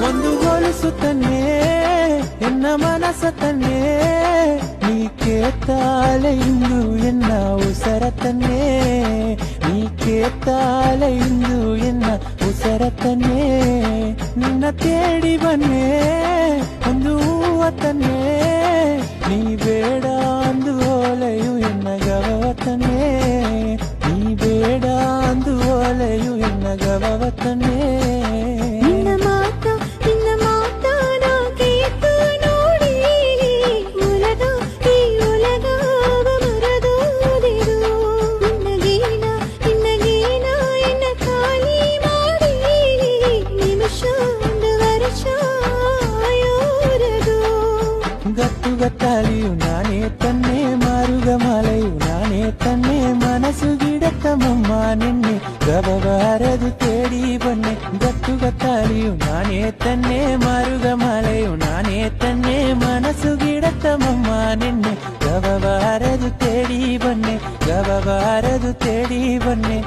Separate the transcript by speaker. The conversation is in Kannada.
Speaker 1: ಒಂದು ಗೊಲಿಸು ತನ್ನೇ ಎನ್ನ ಮನಸ ತನ್ನೇ ನೀ ಕೇತಾಲೆ ಇಂದು ಎನ್ನ ಉಸರ ತನ್ನೇ ನೀ ಕೇತಾಲೆ ಇಂದು ಎನ್ನ ಉಸರ ತನ್ನೇ ನಿನ್ನ ತೇಡಿ ಬನ್ನೇ ಒಂದು ಹೂವ ತನ್ನೇ ನೀ ಬೇಡ ಅಂದು ಓಲೆಯು ಎನ್ನ ಗವತನ್ನೇ ನೀ ಬೇಡ ಅಂದು ಓಲೆಯು ಎನ್ನ ಗವತನ್ನೇ ಗತ್ತುಗತ್ತಲಿಯು ನಾನೇ ತನ್ನೇ ಮಾರುಗಮಾಲೆಯು ನಾನೇ ತನ್ನೇ ಮನಸ್ಸು ಗಿಡತ್ತಮಮ್ಮ ನಿನ್ನೆ ಗಬಬಾರದು ತೇಡಿ ಬನ್ನೆ ಗತ್ತುಗತ್ತಲಿಯು ನಾನೇ ತನ್ನೇ ಮಾರುಗಮಾಲೆಯು ನಾನೇ ತನ್ನೇ ಮನಸ್ಸು ಗಿಡತ್ತಮಮ್ಮ ನಿನ್ನೆ ಗಬಬಾರದು ತೇಡಿ ಬನ್ನೆ ಗಬಬಾರದು ತೇಡಿ ಬನ್ನೆ